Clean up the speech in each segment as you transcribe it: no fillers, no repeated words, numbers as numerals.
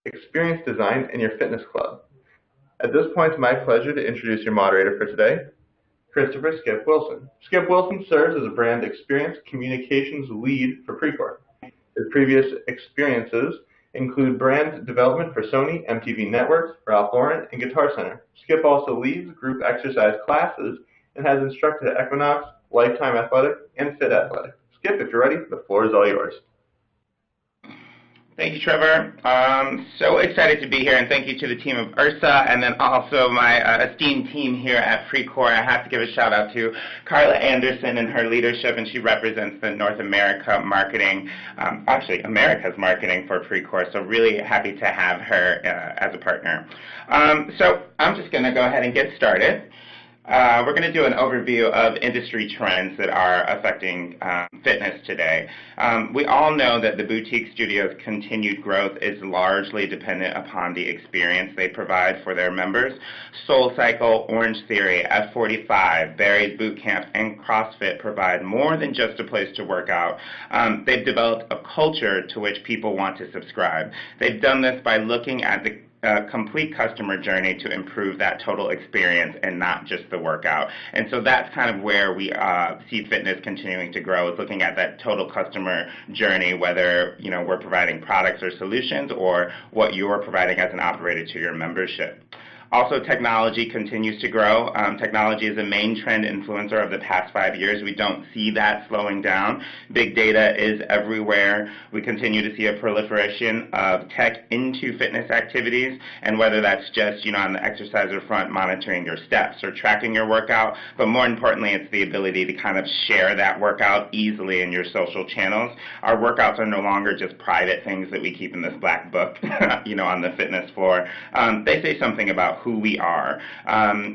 experience design in your fitness club. At this point, it's my pleasure to introduce your moderator for today, Christopher Skip Wilson. Skip Wilson serves as a brand experience communications lead for Precor. His previous experiences include brand development for Sony, MTV Networks, Ralph Lauren, and Guitar Center. Skip also leads group exercise classes and has instructed at Equinox, Lifetime Athletic, and Fit Athletic. Skip, if you're ready, the floor is all yours. Thank you, Trevor. So excited to be here, and thank you to the team of URSA, and then also my esteemed team here at Precor. I have to give a shout out to Carla Anderson and her leadership, and she represents the North America marketing, actually America's marketing for Precor, so really happy to have her as a partner. So I'm just going to go ahead and get started. We're going to do an overview of industry trends that are affecting fitness today. We all know that the boutique studio's continued growth is largely dependent upon the experience they provide for their members. SoulCycle, Orange Theory, F45, Barry's Bootcamp, and CrossFit provide more than just a place to work out. They've developed a culture to which people want to subscribe. They've done this by looking at the complete customer journey to improve that total experience and not just the workout. And so that's kind of where we see fitness continuing to grow, is looking at that total customer journey, whether we're providing products or solutions or what you're providing as an operator to your membership. Also, technology continues to grow. Technology is a main trend influencer of the past 5 years. We don't see that slowing down. Big data is everywhere. We continue to see a proliferation of tech into fitness activities, and whether that's just on the exerciser front, monitoring your steps or tracking your workout, but more importantly, it's the ability to kind of share that workout easily in your social channels. Our workouts are no longer just private things that we keep in this black book, on the fitness floor. They say something about who we are.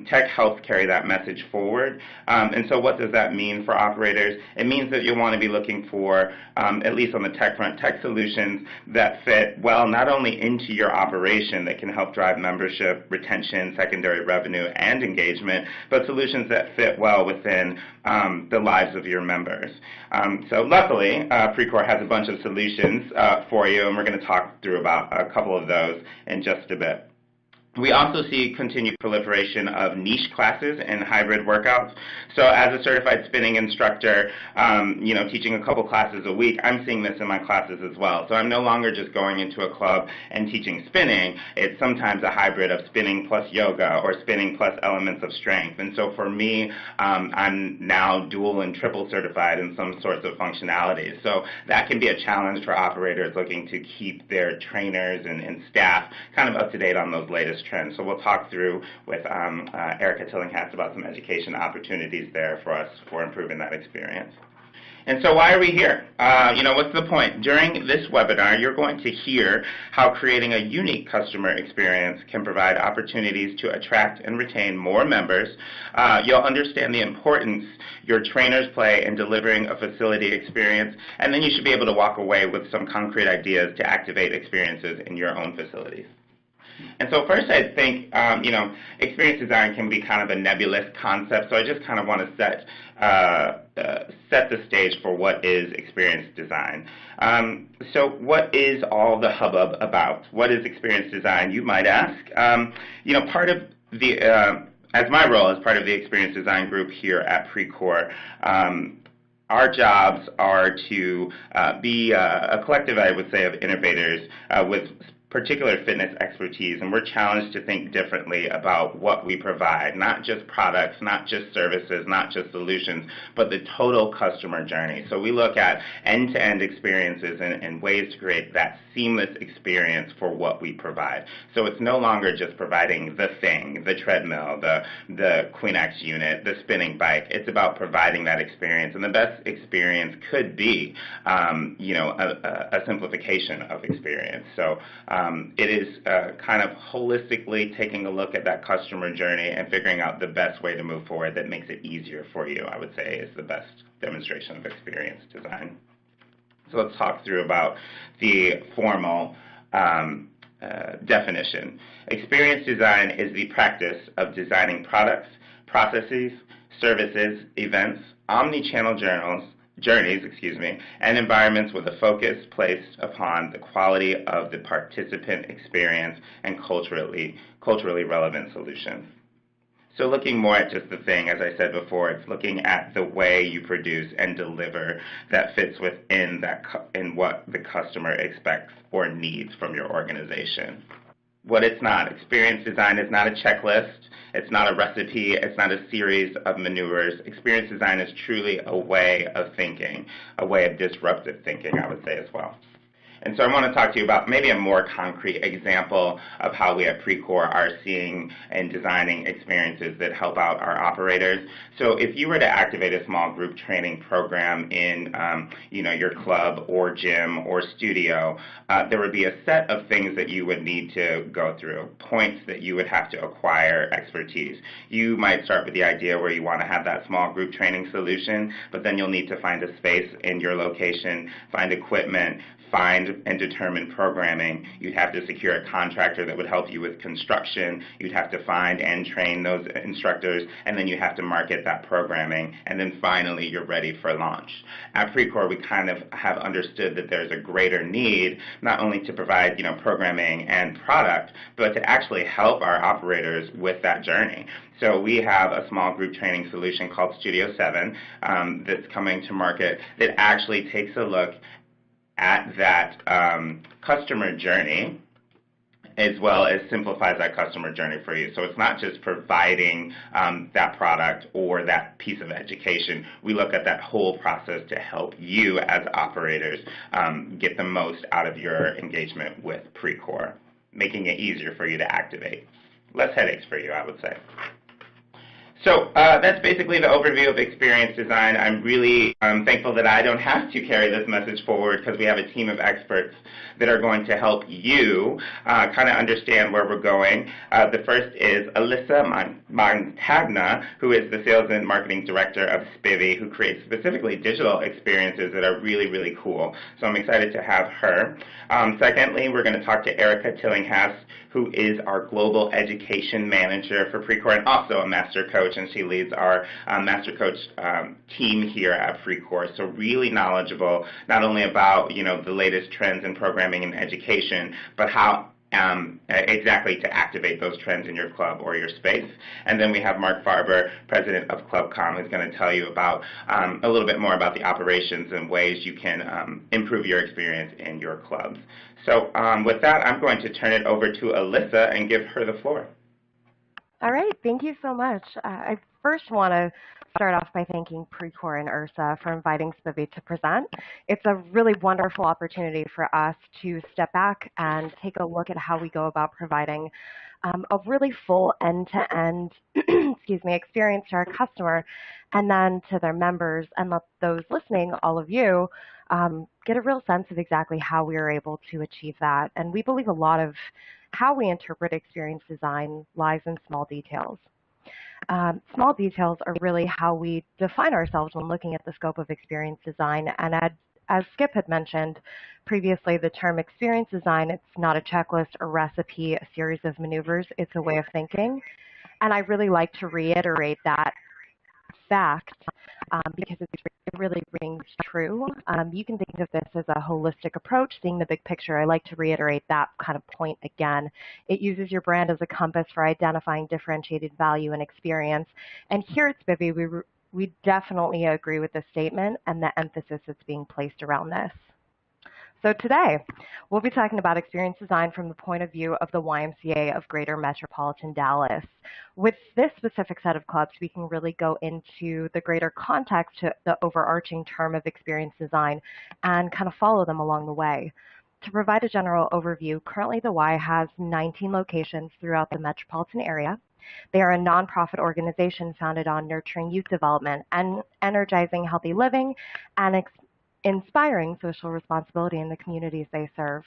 Tech helps carry that message forward. And so what does that mean for operators? It means that you'll want to be looking for, at least on the tech front, tech solutions that fit well not only into your operation that can help drive membership, retention, secondary revenue, and engagement, but solutions that fit well within the lives of your members. So luckily, Precor has a bunch of solutions for you, and we're going to talk through about a couple of those in just a bit. We also see continued proliferation of niche classes and hybrid workouts. So as a certified spinning instructor, teaching a couple classes a week, I'm seeing this in my classes as well. So I'm no longer just going into a club and teaching spinning. It's sometimes a hybrid of spinning plus yoga or spinning plus elements of strength. And so for me, I'm now dual and triple certified in some sorts of functionalities. So that can be a challenge for operators looking to keep their trainers and staff kind of up to date on those latest trends. So we'll talk through with Erica Tillinghast about some education opportunities there for us for improving that experience. And so why are we here? What's the point? During this webinar, you're going to hear how creating a unique customer experience can provide opportunities to attract and retain more members. You'll understand the importance your trainers play in delivering a facility experience, and then you should be able to walk away with some concrete ideas to activate experiences in your own facilities. And so first I think, experience design can be kind of a nebulous concept, so I just kind of want to set the stage for what is experience design. So what is all the hubbub about? What is experience design, you might ask? Part of the, as my role as part of the experience design group here at Precor, our jobs are to be a collective, I would say, of innovators with particular fitness expertise, and we're challenged to think differently about what we provide, not just products, not just services, not just solutions, but the total customer journey. So we look at end-to-end experiences and ways to create that seamless experience for what we provide. So it's no longer just providing the thing, the treadmill, the Queen-X unit, the spinning bike. It's about providing that experience, and the best experience could be, a simplification of experience. So it is kind of holistically taking a look at that customer journey and figuring out the best way to move forward that makes it easier for you, I would say, is the best demonstration of experience design. So let's talk through about the formal definition. Experience design is the practice of designing products, processes, services, events, omni-channel journeys, and environments with a focus placed upon the quality of the participant experience and culturally relevant solutions. So looking more at just the thing, as I said before, it's looking at the way you produce and deliver that fits within in what the customer expects or needs from your organization. What it's not. Experience design is not a checklist. It's not a recipe. It's not a series of maneuvers. Experience design is truly a way of thinking, a way of disruptive thinking, I would say as well. And so I want to talk to you about maybe a more concrete example of how we at Precor are seeing and designing experiences that help out our operators. So if you were to activate a small group training program in your club or gym or studio, there would be a set of things that you would need to go through, points that you would have to acquire expertise. You might start with the idea where you want to have that small group training solution, but then you'll need to find a space in your location, find equipment, find and determine programming. You'd have to secure a contractor that would help you with construction. You'd have to find and train those instructors, and then you have to market that programming, and then finally you're ready for launch. At Precor, we kind of have understood that there's a greater need not only to provide programming and product, but to actually help our operators with that journey. So we have a small group training solution called Studio 7 that's coming to market that actually takes a look at that customer journey, as well as simplifies that customer journey for you. So it's not just providing that product or that piece of education. We look at that whole process to help you as operators get the most out of your engagement with Precor, making it easier for you to activate. Less headaches for you, I would say. So that's basically the overview of experience design. I'm really thankful that I don't have to carry this message forward because we have a team of experts that are going to help you kind of understand where we're going. The first is Alyssa Montagna, who is the Sales and Marketing Director of Spivi, who creates specifically digital experiences that are really, really cool. So I'm excited to have her. Secondly, we're going to talk to Erica Tillinghast, who is our Global Education Manager for Precor and also a Master Coach, and she leads our Master Coach team here at Precor. So really knowledgeable, not only about the latest trends in programming and education, but how exactly to activate those trends in your club or your space. And then we have Mark Farber, President of ClubCom, who's going to tell you about a little bit more about the operations and ways you can improve your experience in your clubs. So with that, I'm going to turn it over to Alyssa and give her the floor. All right, thank you so much. I first want to start off by thanking Precor and URSA for inviting Spivi to present. It's a really wonderful opportunity for us to step back and take a look at how we go about providing a really full end-to-end experience to our customer, and then to their members, and let those listening, all of you, get a real sense of exactly how we are able to achieve that. And we believe a lot of how we interpret experience design lies in small details. Small details are really how we define ourselves when looking at the scope of experience design. And as Skip had mentioned previously, the term experience design, it's not a checklist, a recipe, a series of maneuvers, it's a way of thinking. And I really like to reiterate that fact because it really rings true. You can think of this as a holistic approach, seeing the big picture. I like to reiterate that kind of point again. It uses your brand as a compass for identifying differentiated value and experience. And here at Spivi, we definitely agree with this statement and the emphasis that's being placed around this. So today, we'll be talking about experience design from the point of view of the YMCA of Greater Metropolitan Dallas. With this specific set of clubs, we can really go into the greater context to the overarching term of experience design and kind of follow them along the way. To provide a general overview, currently the Y has 19 locations throughout the metropolitan area. They are a nonprofit organization founded on nurturing youth development and energizing healthy living and inspiring social responsibility in the communities they serve.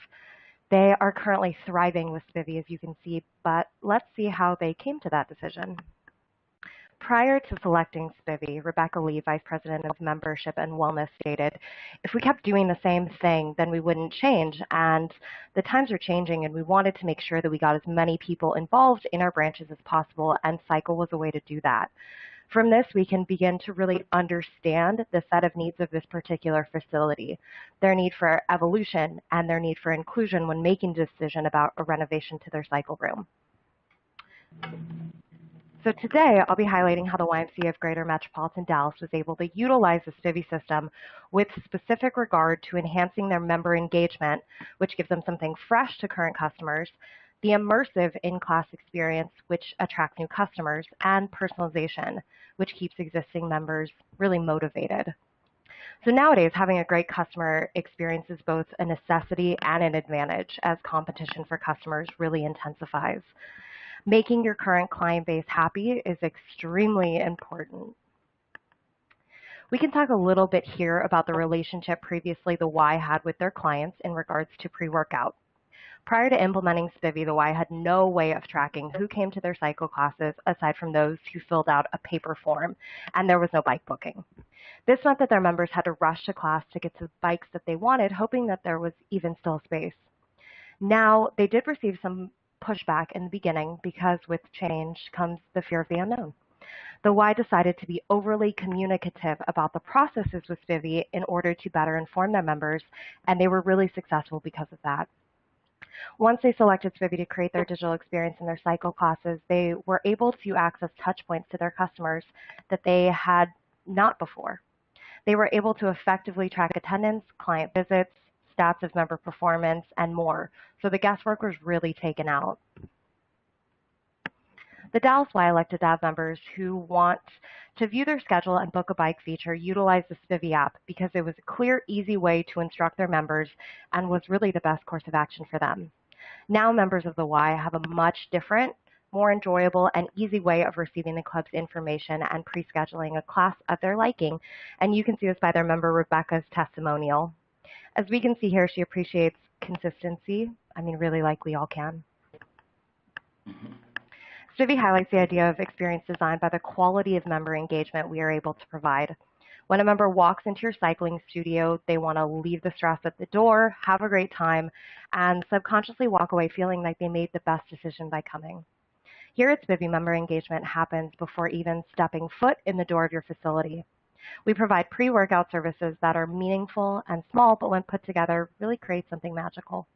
They are currently thriving with Spivi, as you can see, but let's see how they came to that decision. Prior to selecting Spivi, Rebecca Lee, Vice President of Membership and Wellness, stated, if we kept doing the same thing, then we wouldn't change, and the times are changing, and we wanted to make sure that we got as many people involved in our branches as possible, and Cycle was a way to do that. From this, we can begin to really understand the set of needs of this particular facility, their need for evolution and their need for inclusion when making a decision about a renovation to their cycle room. So today, I'll be highlighting how the YMCA of Greater Metropolitan Dallas was able to utilize the Spivi system with specific regard to enhancing their member engagement, which gives them something fresh to current customers, the immersive in-class experience, which attracts new customers, and personalization, which keeps existing members really motivated. So nowadays, having a great customer experience is both a necessity and an advantage as competition for customers really intensifies. Making your current client base happy is extremely important. We can talk a little bit here about the relationship previously the Y had with their clients in regards to pre-workout. Prior to implementing Spivi, the Y had no way of tracking who came to their cycle classes aside from those who filled out a paper form, and there was no bike booking. This meant that their members had to rush to class to get to the bikes that they wanted, hoping that there was even still space. Now, they did receive some pushback in the beginning because with change comes the fear of the unknown. The Y decided to be overly communicative about the processes with Spivi in order to better inform their members, and they were really successful because of that. Once they selected Spivi to create their digital experience in their cycle classes, they were able to access touch points to their customers that they had not before. They were able to effectively track attendance, client visits, stats of member performance, and more. So the guesswork was really taken out. The Dallas Y elected to have members who want to view their schedule and book a bike feature utilize the Spivi app because it was a clear, easy way to instruct their members and was really the best course of action for them. Now members of the Y have a much different, more enjoyable, and easy way of receiving the club's information and pre-scheduling a class of their liking, and you can see this by their member Rebecca's testimonial. As we can see here, she appreciates consistency. I mean, really like we all can. Spivi highlights the idea of experience design by the quality of member engagement we are able to provide. When a member walks into your cycling studio, they want to leave the stress at the door, have a great time, and subconsciously walk away feeling like they made the best decision by coming. Here at Spivi, member engagement happens before even stepping foot in the door of your facility. We provide pre-workout services that are meaningful and small, but when put together, really create something magical.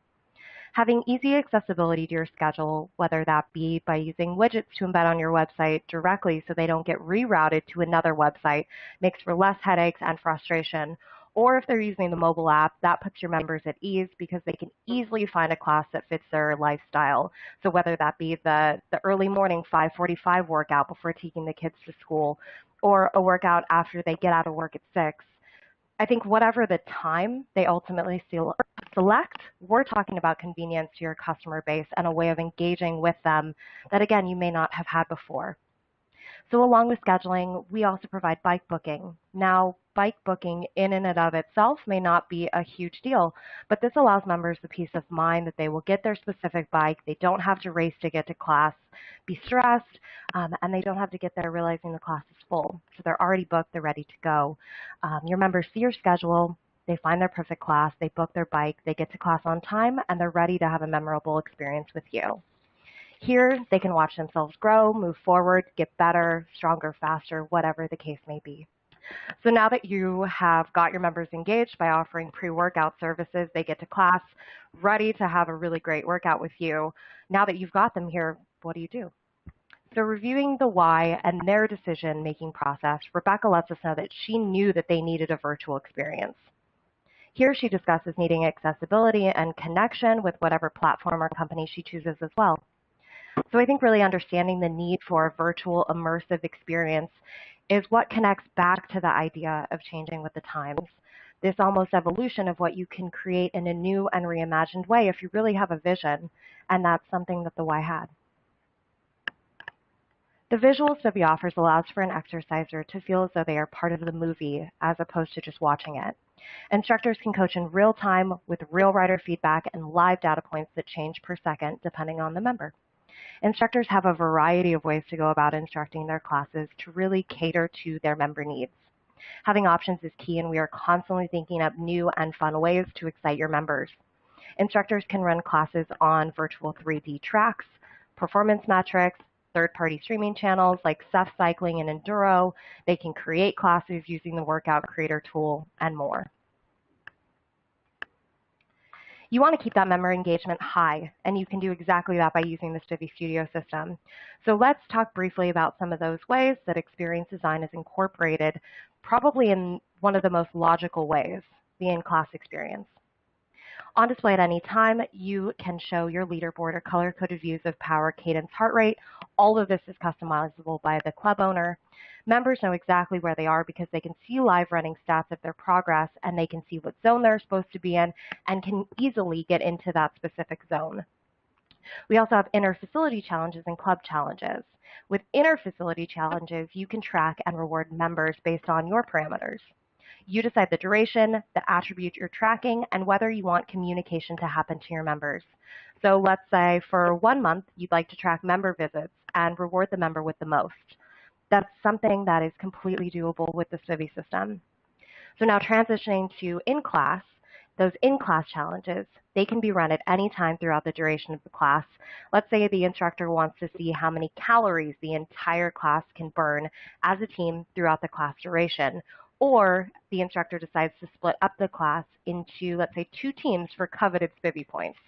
Having easy accessibility to your schedule, whether that be by using widgets to embed on your website directly so they don't get rerouted to another website, makes for less headaches and frustration. Or if they're using the mobile app, that puts your members at ease because they can easily find a class that fits their lifestyle. So whether that be the early morning 5:45 workout before taking the kids to school, or a workout after they get out of work at 6, I think whatever the time they ultimately select, we're talking about convenience to your customer base and a way of engaging with them that, again, you may not have had before. So along with scheduling, we also provide bike booking. Now, bike booking in and of itself may not be a huge deal, but this allows members the peace of mind that they will get their specific bike, they don't have to race to get to class, be stressed, and they don't have to get there realizing the class is full. So they're already booked, they're ready to go. Your members see your schedule, they find their perfect class, they book their bike, they get to class on time, and they're ready to have a memorable experience with you. Here, they can watch themselves grow, move forward, get better, stronger, faster, whatever the case may be. So now that you have got your members engaged by offering pre-workout services, they get to class ready to have a really great workout with you. Now that you've got them here, what do you do? So reviewing the why and their decision-making process, Rebecca lets us know that she knew that they needed a virtual experience. Here she discusses needing accessibility and connection with whatever platform or company she chooses as well. So I think really understanding the need for a virtual immersive experience is what connects back to the idea of changing with the times. This almost evolution of what you can create in a new and reimagined way if you really have a vision, and that's something that the Y had. The visual Spivi offers allows for an exerciser to feel as though they are part of the movie as opposed to just watching it. Instructors can coach in real time with real rider feedback and live data points that change per second depending on the member. Instructors have a variety of ways to go about instructing their classes to really cater to their member needs. Having options is key, and we are constantly thinking up new and fun ways to excite your members. Instructors can run classes on virtual 3D tracks, performance metrics, third-party streaming channels like Ceph Cycling and Enduro. They can create classes using the Workout Creator tool and more. You want to keep that member engagement high, and you can do exactly that by using the Spivi Studio system. So let's talk briefly about some of those ways that experience design is incorporated, probably in one of the most logical ways, the in-class experience. On display at any time, you can show your leaderboard or color-coded views of power, cadence, heart rate. All of this is customizable by the club owner. Members know exactly where they are because they can see live running stats of their progress, and they can see what zone they're supposed to be in and can easily get into that specific zone. We also have inter-facility challenges and club challenges. With inter-facility challenges, you can track and reward members based on your parameters. You decide the duration, the attribute you're tracking, and whether you want communication to happen to your members. So let's say for 1 month, you'd like to track member visits and reward the member with the most. That's something that is completely doable with the Spivi system. So now transitioning to in-class, those in-class challenges, they can be run at any time throughout the duration of the class. Let's say the instructor wants to see how many calories the entire class can burn as a team throughout the class duration. Or the instructor decides to split up the class into, let's say, 2 teams for coveted Spivi points.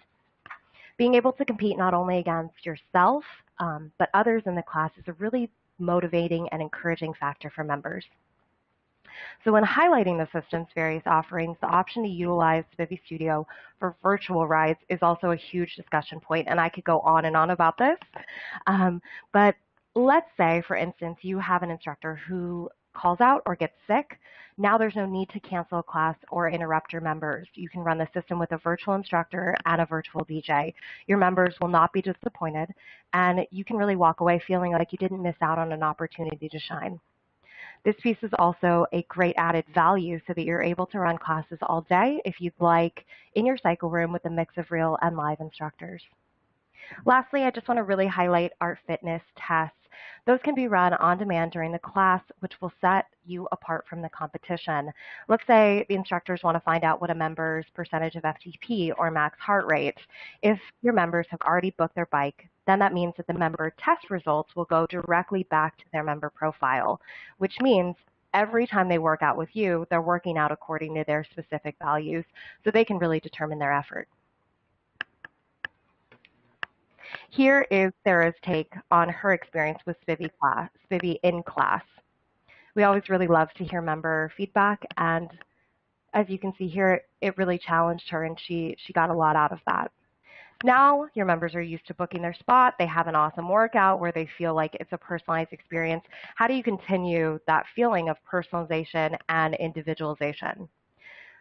Being able to compete not only against yourself, but others in the class is a really motivating and encouraging factor for members. So when highlighting the system's various offerings, the option to utilize Spivi Studio for virtual rides is also a huge discussion point, and I could go on and on about this. But let's say, for instance, you have an instructor who calls out or gets sick. Now there's no need to cancel a class or interrupt your members. You can run the system with a virtual instructor and a virtual DJ. Your members will not be disappointed, and you can really walk away feeling like you didn't miss out on an opportunity to shine. This piece is also a great added value so that you're able to run classes all day if you'd like in your cycle room with a mix of real and live instructors. Lastly, I just want to really highlight our fitness tests. Those can be run on demand during the class, which will set you apart from the competition. Let's say the instructors want to find out what a member's percentage of FTP or max heart rate. If your members have already booked their bike, then that means that the member test results will go directly back to their member profile, which means every time they work out with you, they're working out according to their specific values, so they can really determine their effort. Here is Sarah's take on her experience with Spivi in class. We always really love to hear member feedback, and as you can see here, it really challenged her, and she got a lot out of that. Now your members are used to booking their spot. They have an awesome workout where they feel like it's a personalized experience. How do you continue that feeling of personalization and individualization?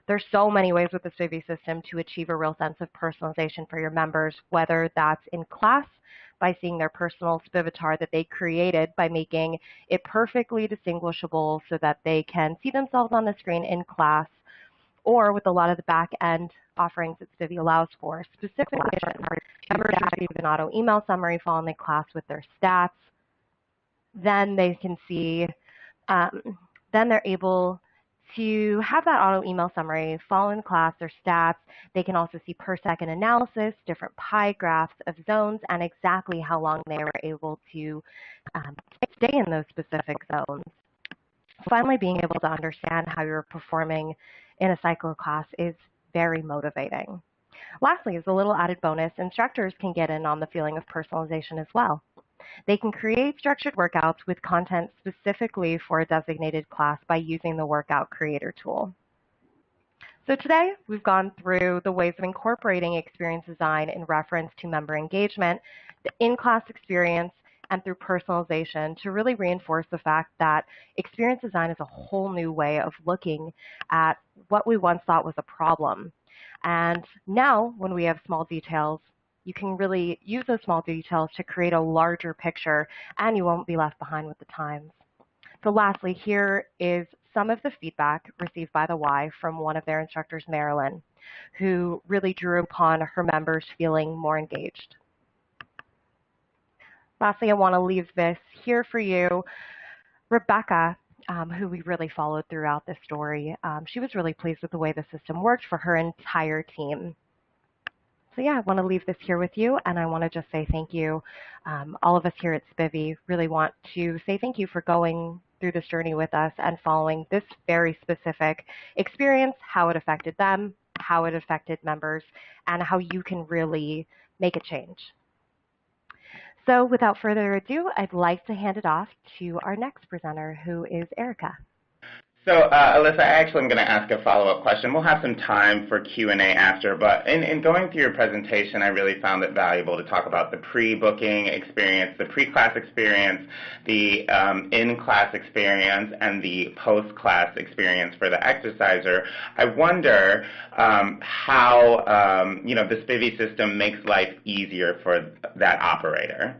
There's so many ways with the Spivi system to achieve a real sense of personalization for your members, whether that's in class by seeing their personal Spivitar that they created by making it perfectly distinguishable so that they can see themselves on the screen in class, or with a lot of the back-end offerings that Spivi allows for. Specifically, members receive an auto email summary following the class with their stats. Then they can see, then they're able to have that auto email summary, follow in class, their stats. They can also see per second analysis, different pie graphs of zones, and exactly how long they were able to stay in those specific zones. Finally, being able to understand how you're performing in a cycle class is very motivating. Lastly, as a little added bonus, instructors can get in on the feeling of personalization as well. They can create structured workouts with content specifically for a designated class by using the Workout Creator tool. So today, we've gone through the ways of incorporating experience design in reference to member engagement, the in-class experience, and through personalization to really reinforce the fact that experience design is a whole new way of looking at what we once thought was a problem. And now, when we have small details, you can really use those small details to create a larger picture, and you won't be left behind with the times. So lastly, here is some of the feedback received by the Y from one of their instructors, Marilyn, who really drew upon her members feeling more engaged. Lastly, I want to leave this here for you. Rebecca, who we really followed throughout this story, she was really pleased with the way the system worked for her entire team. So yeah, I want to leave this here with you, and I want to just say thank you. All of us here at Spivi really want to say thank you for going through this journey with us and following this very specific experience, how it affected them, how it affected members, and how you can really make a change. So without further ado, I'd like to hand it off to our next presenter, who is Erica. So, Alyssa, I actually am going to ask a follow-up question. We'll have some time for Q&A after, but in going through your presentation, I really found it valuable to talk about the pre-booking experience, the pre-class experience, the in-class experience, and the post-class experience for the exerciser. I wonder how the Spivi system makes life easier for that operator.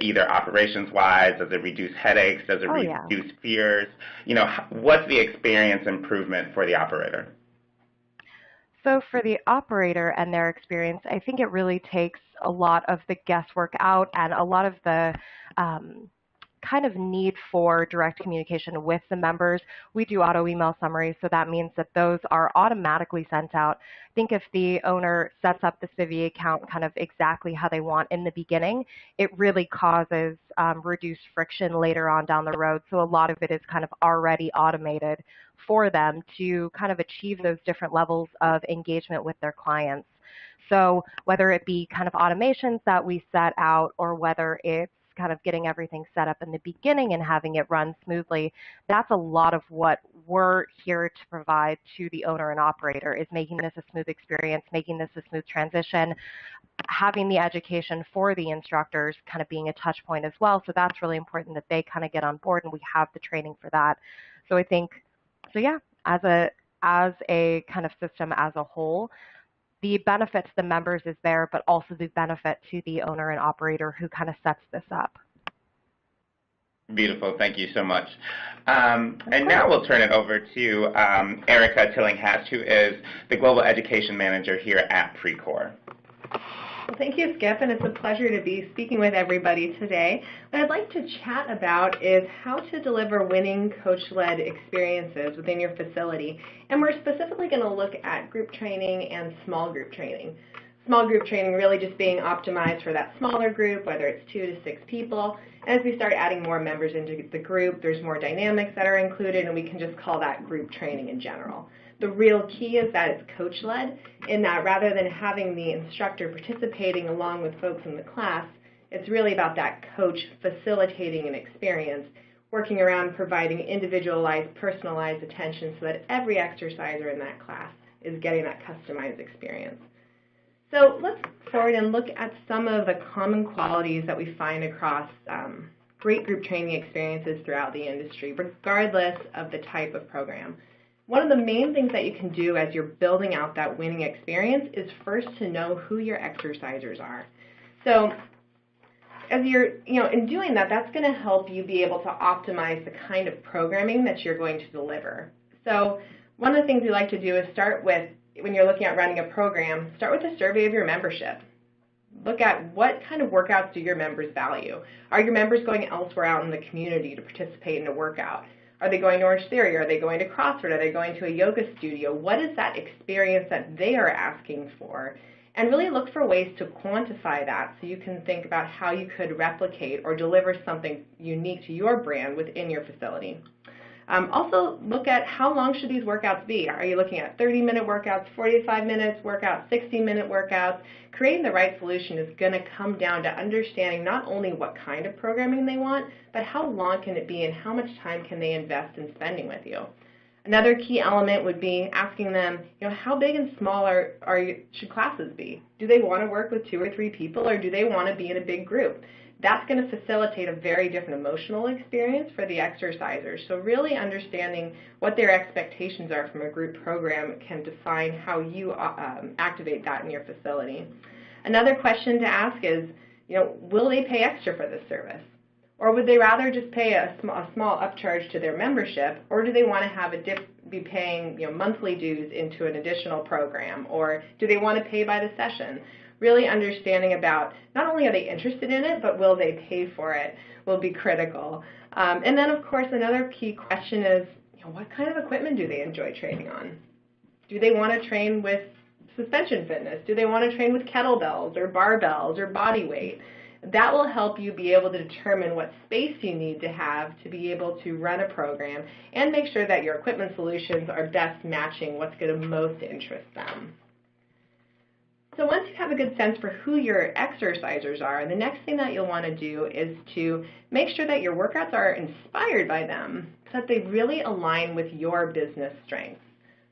Either operations-wise, does it reduce headaches, does it reduce fears? What's the experience improvement for the operator? So for the operator and their experience, I think it really takes a lot of the guesswork out and a lot of the kind of need for direct communication with the members. We do auto email summaries, so that means that those are automatically sent out. I think if the owner sets up the Spivi account kind of exactly how they want in the beginning, it really causes reduced friction later on down the road. So a lot of it is kind of already automated for them to kind of achieve those different levels of engagement with their clients. So whether it be kind of automations that we set out or whether it's kind of getting everything set up in the beginning and having it run smoothly, that's a lot of what we're here to provide to the owner and operator, is making this a smooth experience, making this a smooth transition, having the education for the instructors kind of being a touch point as well. So that's really important that they kind of get on board and we have the training for that. So I think, so yeah, as a kind of system as a whole, the benefit to the members is there, but also the benefit to the owner and operator who kind of sets this up. Beautiful. Thank you so much. And now we'll turn it over to Erica Tillinghast, who is the Global Education Manager here at Precor. Well, thank you, Skip, and it's a pleasure to be speaking with everybody today. What I'd like to chat about is how to deliver winning coach-led experiences within your facility. And we're specifically going to look at group training and small group training. Small group training really just being optimized for that smaller group, whether it's 2 to 6 people. And as we start adding more members into the group, there's more dynamics that are included, and we can just call that group training in general. The real key is that it's coach-led, in that rather than having the instructor participating along with folks in the class, it's really about that coach facilitating an experience, working around providing individualized, personalized attention so that every exerciser in that class is getting that customized experience. So let's forward and look at some of the common qualities that we find across great group training experiences throughout the industry, regardless of the type of program. One of the main things that you can do as you're building out that winning experience is first to know who your exercisers are. So as you're, in doing that, that's going to help you be able to optimize the kind of programming that you're going to deliver. So one of the things we like to do is start with, when you're looking at running a program, start with a survey of your membership. Look at what kind of workouts do your members value. Are your members going elsewhere out in the community to participate in a workout? Are they going to Orange Theory? Are they going to CrossFit? Are they going to a yoga studio? What is that experience that they are asking for? And really look for ways to quantify that so you can think about how you could replicate or deliver something unique to your brand within your facility. Also, look at how long should these workouts be. Are you looking at 30-minute workouts, 45 minutes workouts, 60-minute workouts? Creating the right solution is going to come down to understanding not only what kind of programming they want, but how long can it be and how much time can they invest in spending with you. Another key element would be asking them, how big and small should classes be? Do they want to work with 2 or 3 people, or do they want to be in a big group? That's going to facilitate a very different emotional experience for the exercisers. So really understanding what their expectations are from a group program can define how you activate that in your facility. Another question to ask is, will they pay extra for this service? Or would they rather just pay a small upcharge to their membership, or do they want to have be paying monthly dues into an additional program, or do they want to pay by the session? Really understanding about not only are they interested in it, but will they pay for it will be critical. And then, of course, another key question is, what kind of equipment do they enjoy training on? Do they want to train with suspension fitness? Do they want to train with kettlebells or barbells or body weight? That will help you be able to determine what space you need to have to be able to run a program and make sure that your equipment solutions are best matching what's going to most interest them. So once you have a good sense for who your exercisers are, the next thing that you'll want to do is to make sure that your workouts are inspired by them so that they really align with your business strengths.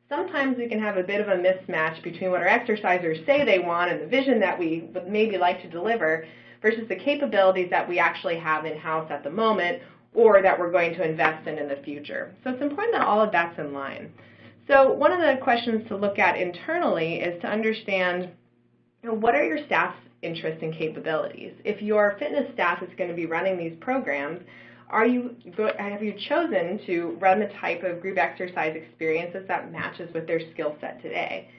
Sometimes we can have a bit of a mismatch between what our exercisers say they want and the vision that we would maybe like to deliver versus the capabilities that we actually have in-house at the moment or that we're going to invest in the future. So it's important that all of that's in line. So one of the questions to look at internally is to understand, what are your staff's interests and capabilities? If your fitness staff is going to be running these programs, have you chosen to run the type of group exercise experiences that matches with their skill set today?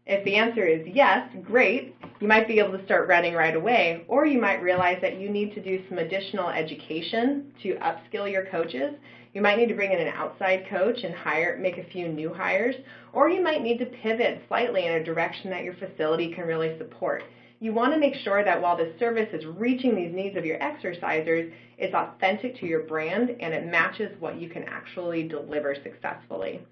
If the answer is yes, great, you might be able to start running right away, or you might realize that you need to do some additional education to upskill your coaches. You might need to bring in an outside coach and make a few new hires, or you might need to pivot slightly in a direction that your facility can really support. You want to make sure that while the service is reaching these needs of your exercisers, it's authentic to your brand and it matches what you can actually deliver successfully.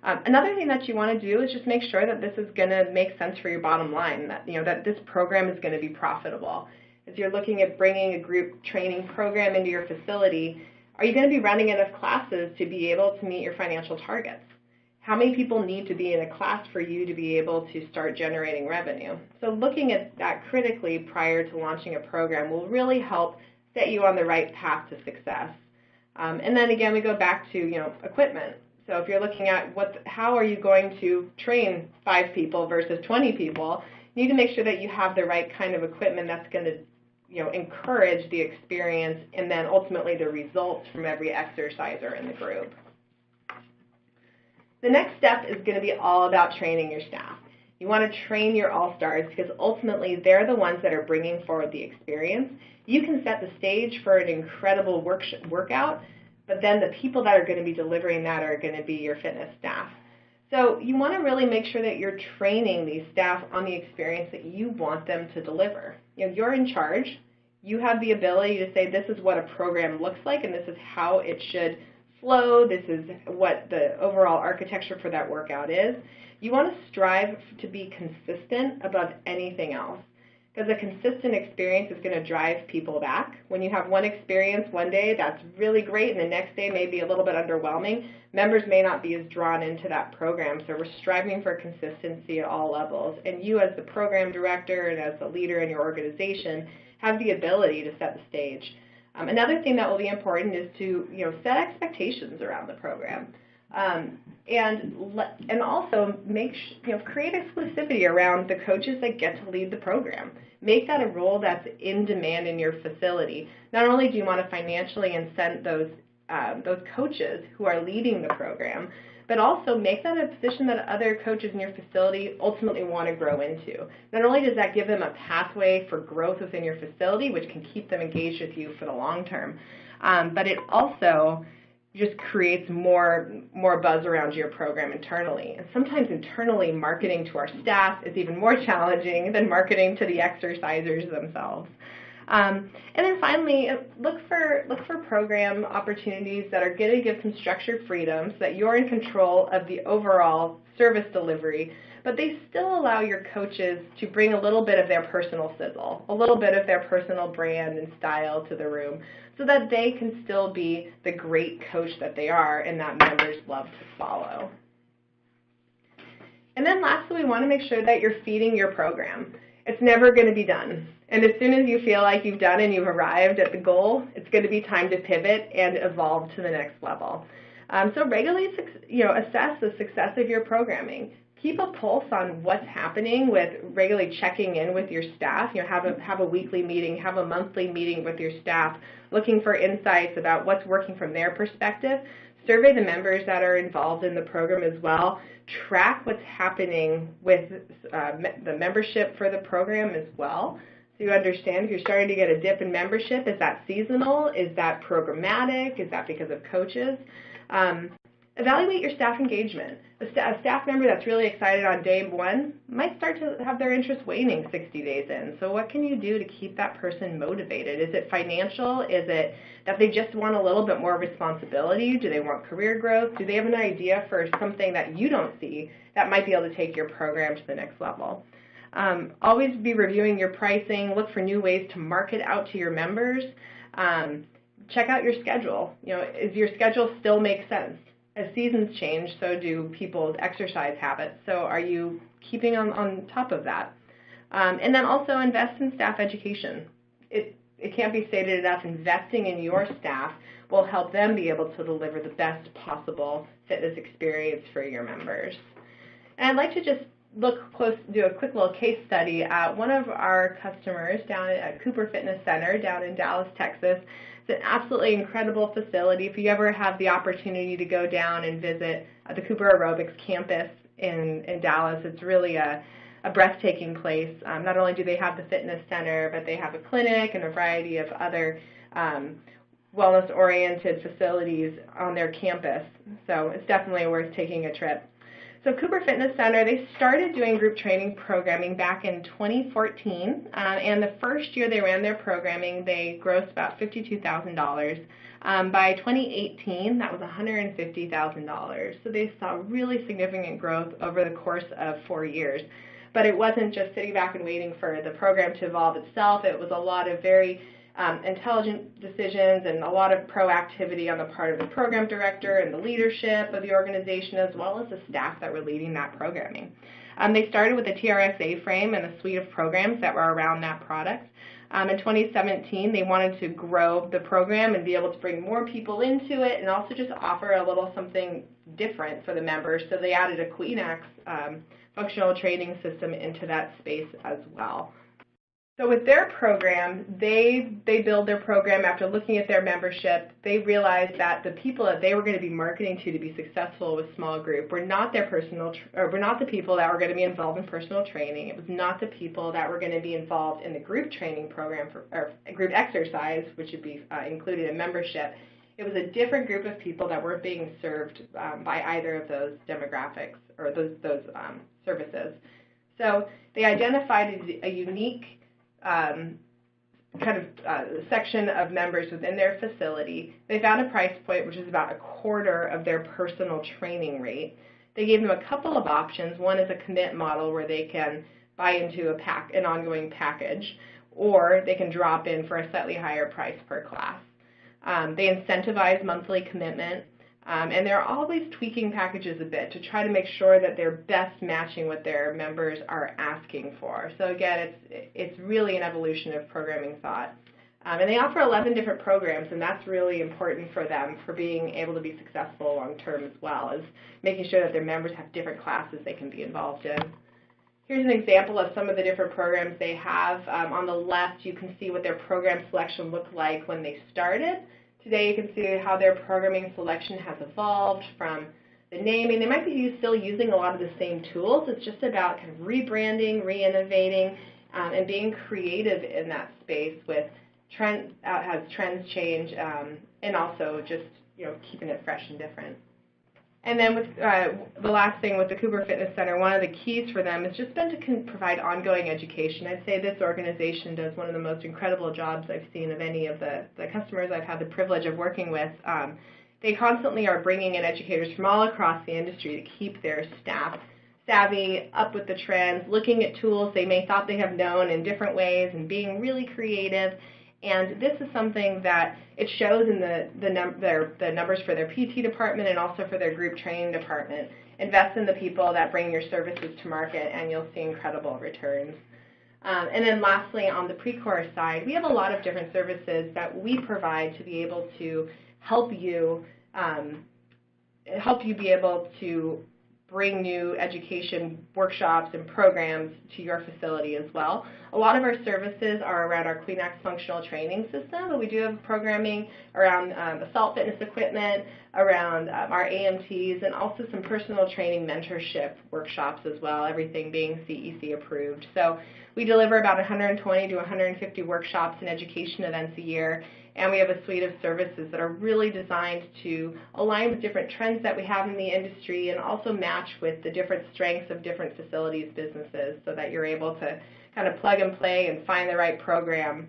Another thing that you want to do is just make sure that this is going to make sense for your bottom line, that this program is going to be profitable. As you're looking at bringing a group training program into your facility, are you going to be running enough classes to be able to meet your financial targets? How many people need to be in a class for you to be able to start generating revenue? So looking at that critically prior to launching a program will really help set you on the right path to success. And then again, we go back to equipment. So if you're looking at how are you going to train 5 people versus 20 people, you need to make sure that you have the right kind of equipment that's going to encourage the experience and then ultimately the results from every exerciser in the group. The next step is going to be all about training your staff. You want to train your all-stars because ultimately they're the ones that are bringing forward the experience. You can set the stage for an incredible workout, but then the people that are going to be delivering that are going to be your fitness staff. So you want to really make sure that you're training these staff on the experience that you want them to deliver. You're in charge. You have the ability to say this is what a program looks like and this is how it should flow. This is what the overall architecture for that workout is. You want to strive to be consistent above anything else because a consistent experience is going to drive people back. When you have one experience one day, that's really great, and the next day may be a little bit underwhelming. Members may not be as drawn into that program, so we're striving for consistency at all levels. And you as the program director and as the leader in your organization have the ability to set the stage. Another thing that will be important is to set expectations around the program. And also create exclusivity around the coaches that get to lead the program. Make that a role that's in demand in your facility. Not only do you want to financially incent those coaches who are leading the program, but also make that a position that other coaches in your facility ultimately want to grow into. Not only does that give them a pathway for growth within your facility, which can keep them engaged with you for the long term, but it also just creates more buzz around your program internally. And sometimes internally, marketing to our staff is even more challenging than marketing to the exercisers themselves. And then finally, look for program opportunities that are going to give some structured freedom so that you're in control of the overall service delivery, but they still allow your coaches to bring a little bit of their personal sizzle, a little bit of their personal brand and style to the room so that they can still be the great coach that they are and that members love to follow. And then lastly, we want to make sure that you're feeding your program. It's never going to be done. And as soon as you feel like you've done and you've arrived at the goal, it's going to be time to pivot and evolve to the next level. So regularly assess the success of your programming. Keep a pulse on what's happening with regularly checking in with your staff. Have a weekly meeting, have a monthly meeting with your staff, looking for insights about what's working from their perspective. Survey the members that are involved in the program as well. Track what's happening with the membership for the program as well. So you understand if you're starting to get a dip in membership, is that seasonal? Is that programmatic? Is that because of coaches? Evaluate your staff engagement. A staff member that's really excited on day one might start to have their interest waning 60 days in. So what can you do to keep that person motivated? Is it financial? Is it that they just want a little bit more responsibility? Do they want career growth? Do they have an idea for something that you don't see that might be able to take your program to the next level? Always be reviewing your pricing. Look for new ways to market out to your members. Check out your schedule. Does your schedule still make sense? As seasons change, so do people's exercise habits. So are you keeping on top of that? And then also invest in staff education. It can't be stated enough, investing in your staff will help them be able to deliver the best possible fitness experience for your members. And I'd like to just do a quick little case study. One of our customers down at Cooper Fitness Center down in Dallas, Texas. It's an absolutely incredible facility. If you ever have the opportunity to go down and visit the Cooper Aerobics campus in Dallas, it's really a breathtaking place. Not only do they have the fitness center, but they have a clinic and a variety of other wellness-oriented facilities on their campus. So it's definitely worth taking a trip. So Cooper Fitness Center, they started doing group training programming back in 2014, and the first year they ran their programming, they grossed about $52,000. By 2018, that was $150,000. So they saw really significant growth over the course of 4 years. But it wasn't just sitting back and waiting for the program to evolve itself. It was a lot of very intelligent decisions and a lot of proactivity on the part of the program director and the leadership of the organization, as well as the staff that were leading that programming. They started with a TRX A-frame and a suite of programs that were around that product. In 2017, they wanted to grow the program and be able to bring more people into it and also just offer a little something different for the members. So they added a QueenAx functional training system into that space as well. So with their program, they build their program after looking at their membership. They realized that the people that they were going to be marketing to be successful with small group were not the people that were going to be involved in personal training. It was not the people that were going to be involved in the group training program or group exercise, which would be included in membership. It was a different group of people that weren't being served by either of those demographics or those services. So they identified a unique section of members within their facility. They found a price point which is about a quarter of their personal training rate. They gave them a couple of options. One is a commit model where they can buy into an ongoing package, or they can drop in for a slightly higher price per class. They incentivize monthly commitment, and they're always tweaking packages a bit to try to make sure that they're best matching what their members are asking for. So again, it's really an evolution of programming thought. And they offer 11 different programs, and that's really important for them for being able to be successful long term, as well as making sure that their members have different classes they can be involved in. Here's an example of some of the different programs they have. On the left, you can see what their program selection looked like when they started. Today, you can see how their programming selection has evolved from the naming. They might be still using a lot of the same tools. It's just about kind of rebranding, re-innovating, and being creative in that space with trends as trends change, and also just keeping it fresh and different. And then with the last thing with the Cooper Fitness Center, one of the keys for them has just been to provide ongoing education. I'd say this organization does one of the most incredible jobs I've seen of any of the customers I've had the privilege of working with. They constantly are bringing in educators from all across the industry to keep their staff savvy, up with the trends, looking at tools they may thought they have known in different ways, and being really creative. And this is something that it shows in the numbers for their PT department and also for their group training department. Invest in the people that bring your services to market, and you'll see incredible returns. And then lastly, on the Precor side, we have a lot of different services that we provide to be able to help you be able to bring new education workshops and programs to your facility as well. A lot of our services are around our QueenAx functional training system, but we do have programming around assault fitness equipment, around our AMTs, and also some personal training mentorship workshops as well, everything being CEC approved. So we deliver about 120 to 150 workshops and education events a year, And we have a suite of services that are really designed to align with different trends that we have in the industry and also match with the different strengths of different facilities businesses so that you're able to kind of plug and play and find the right program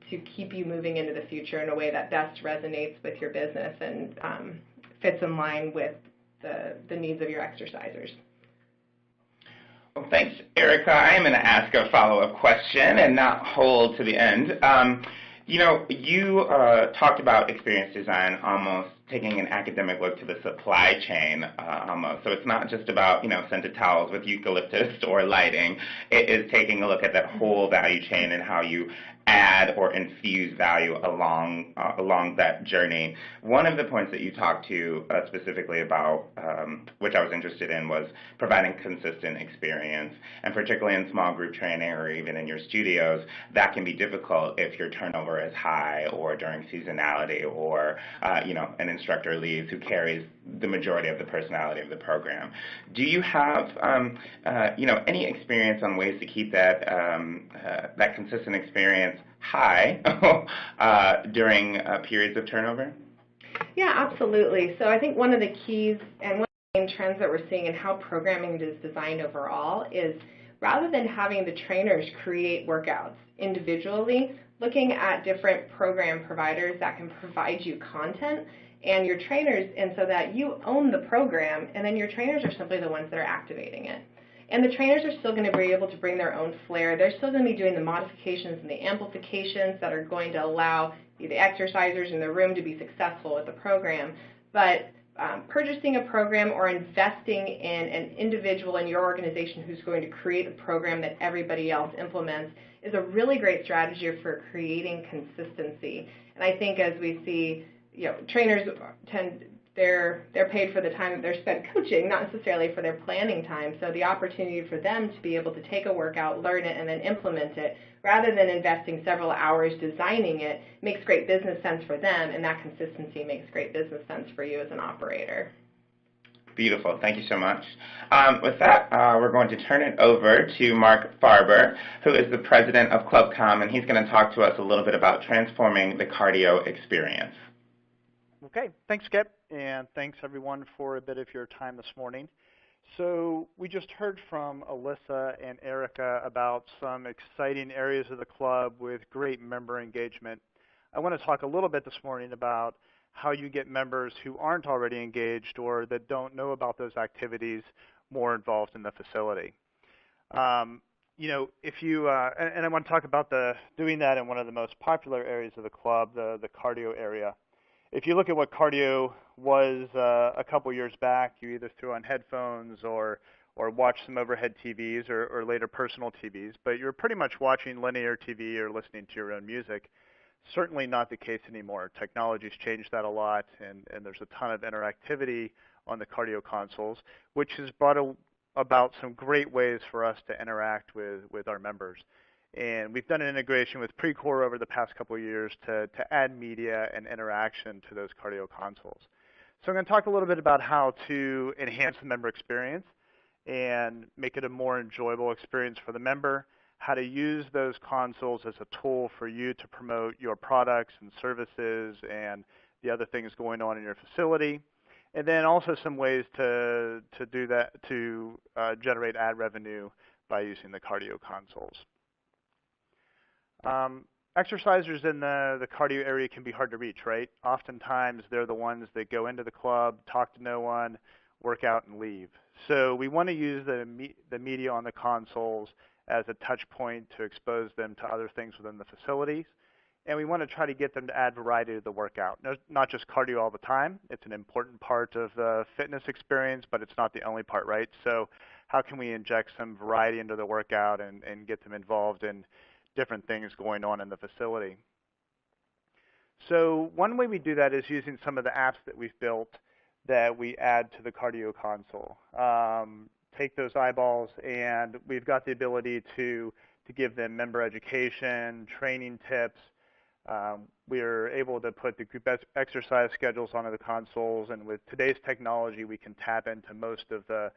to keep you moving into the future in a way that best resonates with your business and fits in line with the needs of your exercisers. Well, thanks, Erica. I am going to ask a follow-up question and not hold to the end. You talked about experience design almost taking an academic look to the supply chain almost. So it's not just about, scented towels with eucalyptus or lighting. It is taking a look at that whole value chain and how you add or infuse value along that journey. One of the points that you talked to specifically about, which I was interested in, was providing consistent experience, and particularly in small group training or even in your studios, that can be difficult if your turnover is high or during seasonality or an instructor leaves who carries the majority of the personality of the program. Do you have any experience on ways to keep that that consistent experience high during periods of turnover? Yeah, absolutely. So I think one of the keys and one of the main trends that we're seeing in how programming is designed overall is rather than having the trainers create workouts individually, looking at different program providers that can provide you content and your trainers, and so that you own the program, and then your trainers are simply the ones that are activating it. And the trainers are still going to be able to bring their own flair. They're still going to be doing the modifications and the amplifications that are going to allow the exercisers in the room to be successful with the program. But purchasing a program or investing in an individual in your organization who's going to create a program that everybody else implements is a really great strategy for creating consistency. And I think as we see, trainers they're paid for the time that they're spent coaching, not necessarily for their planning time. So the opportunity for them to be able to take a workout, learn it, and then implement it, rather than investing several hours designing it, makes great business sense for them, and that consistency makes great business sense for you as an operator. Beautiful. Thank you so much. With that, we're going to turn it over to Mark Farber, who is the president of ClubCom, and he's going to talk to us a little bit about transforming the cardio experience. Okay, thanks, Skip, and thanks everyone for a bit of your time this morning. So we just heard from Alyssa and Erica about some exciting areas of the club with great member engagement. I want to talk a little bit this morning about how you get members who aren't already engaged or that don't know about those activities more involved in the facility. If you, and I want to talk about doing that in one of the most popular areas of the club, the cardio area. If you look at what cardio was a couple years back, you either threw on headphones or watched some overhead TVs or later personal TVs, but you're pretty much watching linear TV or listening to your own music. Certainly not the case anymore. Technology's changed that a lot, and there's a ton of interactivity on the cardio consoles, which has brought about some great ways for us to interact with our members. And we've done an integration with Precor over the past couple of years to add media and interaction to those cardio consoles. So I'm going to talk a little bit about how to enhance the member experience and make it a more enjoyable experience for the member, how to use those consoles as a tool for you to promote your products and services and the other things going on in your facility, and then also some ways to do that, to generate ad revenue by using the cardio consoles. Exercisers in the cardio area can be hard to reach, right? Oftentimes they're the ones that go into the club, talk to no one, work out, and leave. So we want to use the media on the consoles as a touch point to expose them to other things within the facilities. And we want to try to get them to add variety to the workout. No, not just cardio all the time. It's an important part of the fitness experience, but it's not the only part, right? So how can we inject some variety into the workout and get them involved in different things going on in the facility? So one way we do that is using some of the apps that we've built that we add to the cardio console. Take those eyeballs, and we've got the ability to give them member education, training tips. We're able to put the group exercise schedules onto the consoles, and with today's technology, we can tap into most of the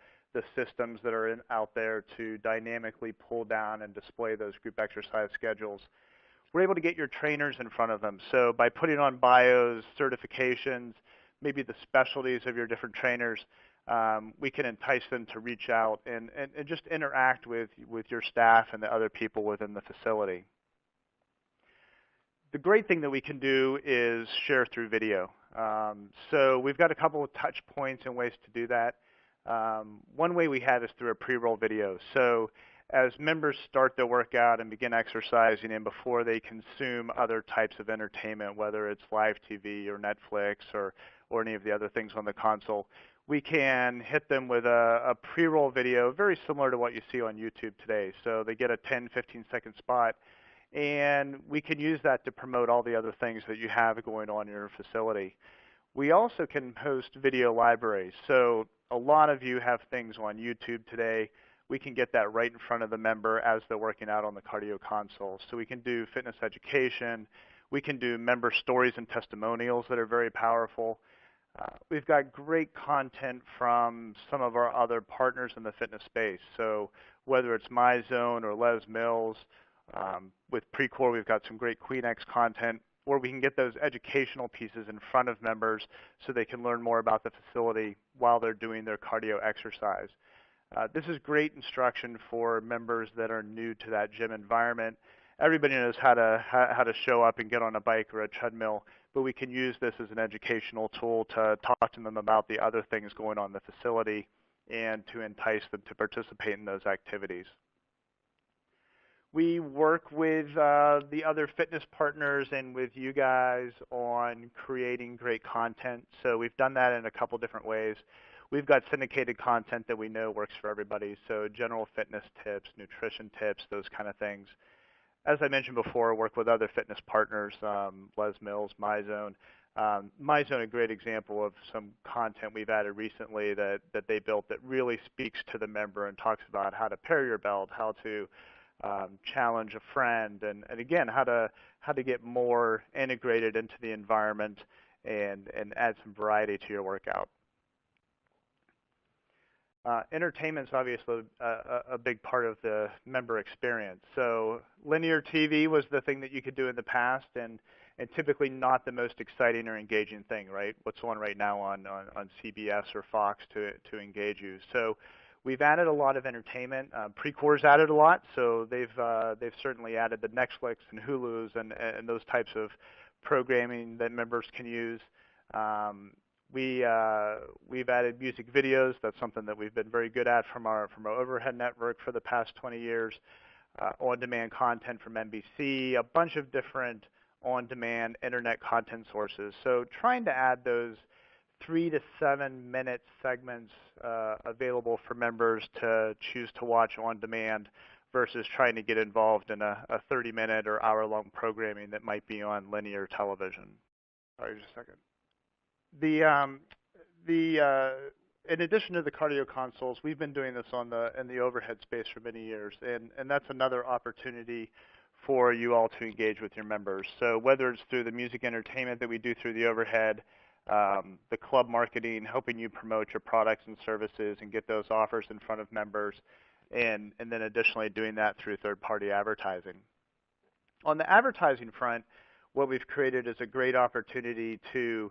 systems that are out there to dynamically pull down and display those group exercise schedules. we're able to get your trainers in front of them. So by putting on bios, certifications, maybe the specialties of your different trainers, we can entice them to reach out and just interact with your staff and the other people within the facility. The great thing that we can do is share through video. So we've got a couple of touch points and ways to do that. One way we have is through a pre-roll video. So as members start their workout and begin exercising and before they consume other types of entertainment, whether it's live TV or Netflix or any of the other things on the console, we can hit them with a pre-roll video very similar to what you see on YouTube today. So they get a 10, 15-second spot, and we can use that to promote all the other things that you have going on in your facility. We also can host video libraries. So a lot of you have things on YouTube today. We can get that right in front of the member as they're working out on the cardio console. So we can do fitness education. We can do member stories and testimonials that are very powerful. We've got great content from some of our other partners in the fitness space. So whether it's MyZone or Les Mills, with Precor, we've got some great Queen-X content, or we can get those educational pieces in front of members so they can learn more about the facility while they're doing their cardio exercise. This is great instruction for members that are new to that gym environment. Everybody knows how to show up and get on a bike or a treadmill, but we can use this as an educational tool to talk to them about the other things going on in the facility and to entice them to participate in those activities. We work with the other fitness partners and with you guys on creating great content. So we've done that in a couple different ways. We've got syndicated content that we know works for everybody. So general fitness tips, nutrition tips, those kind of things. As I mentioned before, work with other fitness partners, Les Mills, MyZone. MyZone, a great example of some content we've added recently that they built that really speaks to the member and talks about how to pair your belt, how to challenge a friend, and again, how to get more integrated into the environment and add some variety to your workout. Entertainment's obviously a big part of the member experience. So linear TV was the thing that you could do in the past, and typically not the most exciting or engaging thing, right? What's on right now on CBS or Fox to engage you. So we've added a lot of entertainment. Precor's added a lot, so they've certainly added the Netflix and Hulu's and those types of programming that members can use. We've added music videos. That's something that we've been very good at from our overhead network for the past 20 years. On-demand content from NBC, a bunch of different on-demand internet content sources. So trying to add those 3 to 7 minute segments available for members to choose to watch on demand versus trying to get involved in a 30-minute or hour-long programming that might be on linear television. Sorry, just a second. In addition to the cardio consoles, we've been doing this in the overhead space for many years, and that's another opportunity for you all to engage with your members. So whether it's through the music entertainment that we do through the overhead, the club marketing, helping you promote your products and services and get those offers in front of members, and then additionally doing that through third-party advertising. On the advertising front, what we've created is a great opportunity to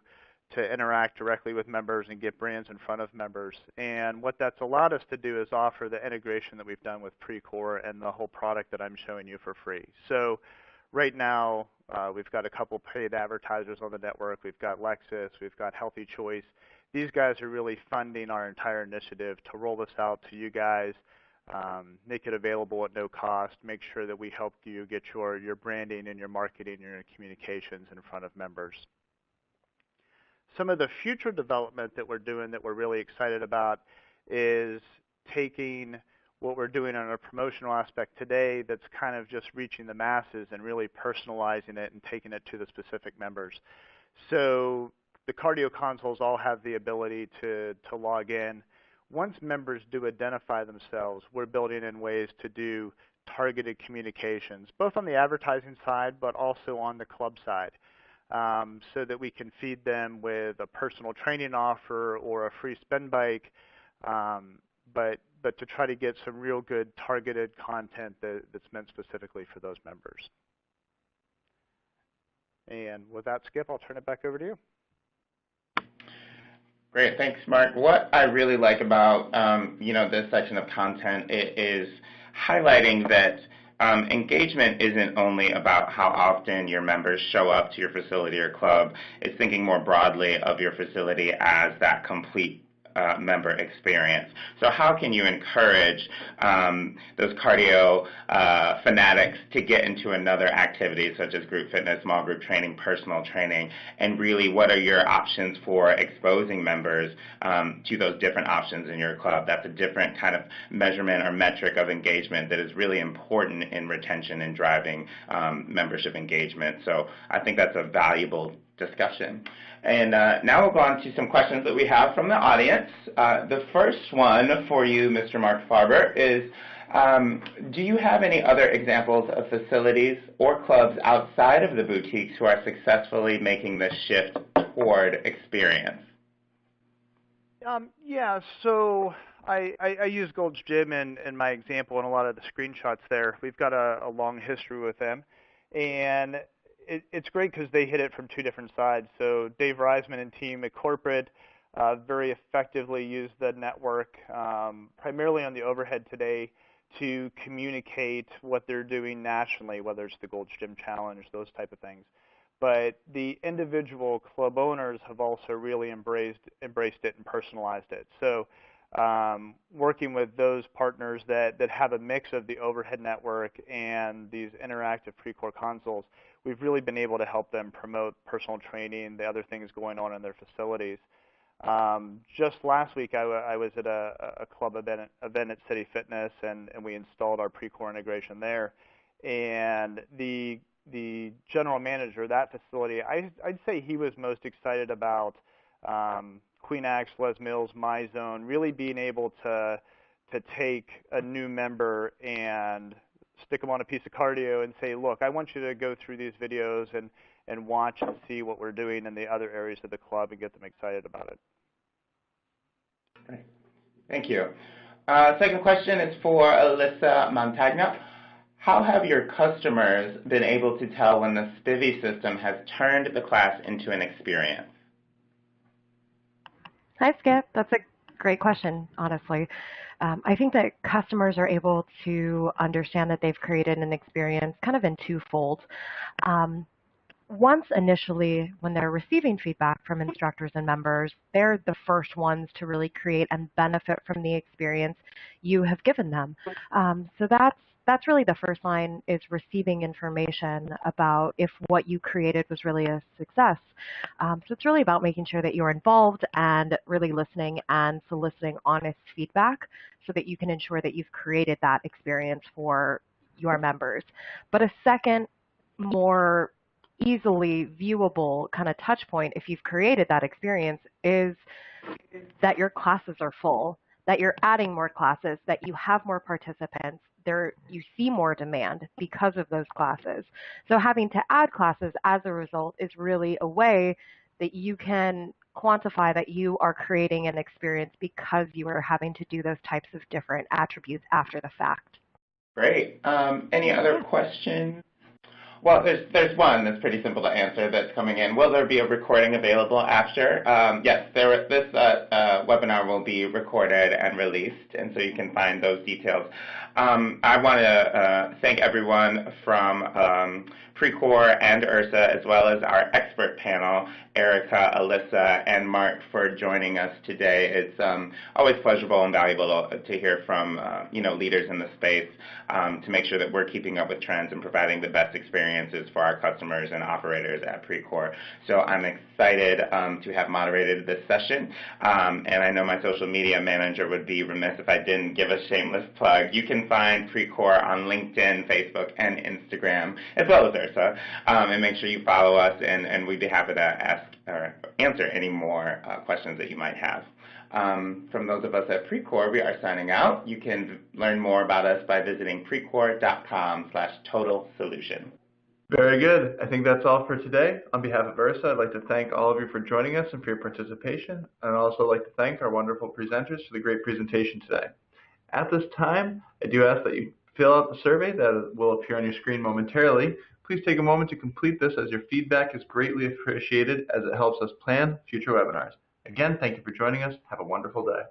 interact directly with members and get brands in front of members. And what that's allowed us to do is offer the integration that we've done with Precor and the whole product that I'm showing you for free. So right now, we've got a couple paid advertisers on the network. We've got Lexus. We've got Healthy Choice. These guys are really funding our entire initiative to roll this out to you guys, make it available at no cost, make sure that we help you get your branding and your marketing and your communications in front of members. Some of the future development that we're doing that we're really excited about is taking what we're doing on a promotional aspect today that's kind of just reaching the masses and really personalizing it and taking it to the specific members. So the cardio consoles all have the ability to log in. Once members do identify themselves, we're building in ways to do targeted communications, both on the advertising side but also on the club side. So that we can feed them with a personal training offer or a free spin bike, but to try to get some real good targeted content that's meant specifically for those members. And with that, Skip, I'll turn it back over to you. Great, thanks, Mark. What I really like about this section of content is highlighting that engagement isn't only about how often your members show up to your facility or club. It's thinking more broadly of your facility as that complete member experience. So how can you encourage those cardio fanatics to get into another activity such as group fitness, small group training, personal training, and really what are your options for exposing members to those different options in your club? That's a different kind of measurement or metric of engagement that is really important in retention and driving membership engagement. So I think that's a valuable discussion. And now we'll go on to some questions that we have from the audience. The first one for you, Mr. Mark Farber, is do you have any other examples of facilities or clubs outside of the boutiques who are successfully making this shift toward experience? Yeah, so I use Gold's Gym in my example and a lot of the screenshots there. We've got a long history with them. And it's great because they hit it from two different sides. So Dave Reisman and team at corporate very effectively use the network, primarily on the overhead today, to communicate what they're doing nationally, whether it's the Gold's Gym Challenge, those type of things. But the individual club owners have also really embraced it and personalized it. So working with those partners that have a mix of the overhead network and these interactive Precor consoles, we've really been able to help them promote personal training, the other things going on in their facilities. Just last week, I was at a club event at City Fitness, and we installed our Precor integration there. And the general manager of that facility, I'd say he was most excited about Queen Axe, Les Mills, MyZone, really being able to take a new member and stick them on a piece of cardio and say, look, I want you to go through these videos and watch and see what we're doing in the other areas of the club and get them excited about it. Great. Thank you. Second question is for Alyssa Montagna. How have your customers been able to tell when the Spivi system has turned the class into an experience? Hi, Skip. That's a great question, honestly. I think that customers are able to understand that they've created an experience kind of in twofold. Once initially, when they're receiving feedback from instructors and members, they're the first ones to really create and benefit from the experience you have given them. So that's really the first line, is receiving information about if what you created was really a success. So it's really about making sure that you're involved and really listening and soliciting honest feedback so that you can ensure that you've created that experience for your members. But a second, more easily viewable kind of touch point, if you've created that experience, is that your classes are full, that you're adding more classes, that you have more participants, you see more demand because of those classes. So having to add classes as a result is really a way that you can quantify that you are creating an experience because you are having to do those types of different attributes after the fact. Great. Any other questions? Well, there's one that's pretty simple to answer that's coming in. Will there be a recording available after? Yes, this webinar will be recorded and released, and so you can find those details. I want to thank everyone from Precor and URSA, as well as our expert panel, Erica, Alyssa, and Mark, for joining us today. It's always pleasurable and valuable to hear from leaders in the space to make sure that we're keeping up with trends and providing the best experiences for our customers and operators at Precor. So I'm excited to have moderated this session, and I know my social media manager would be remiss if I didn't give a shameless plug. You can find Precor on LinkedIn, Facebook, and Instagram, as well as URSA, and make sure you follow us, and we'd be happy to ask or answer any more questions that you might have. From those of us at Precor, we are signing out. You can learn more about us by visiting precor.com/total-solution. Very good. I think that's all for today. On behalf of URSA, I'd like to thank all of you for joining us and for your participation. And I'd also like to thank our wonderful presenters for the great presentation today. At this time, I do ask that you fill out the survey that will appear on your screen momentarily. Please take a moment to complete this, as your feedback is greatly appreciated as it helps us plan future webinars. Again, thank you for joining us. Have a wonderful day.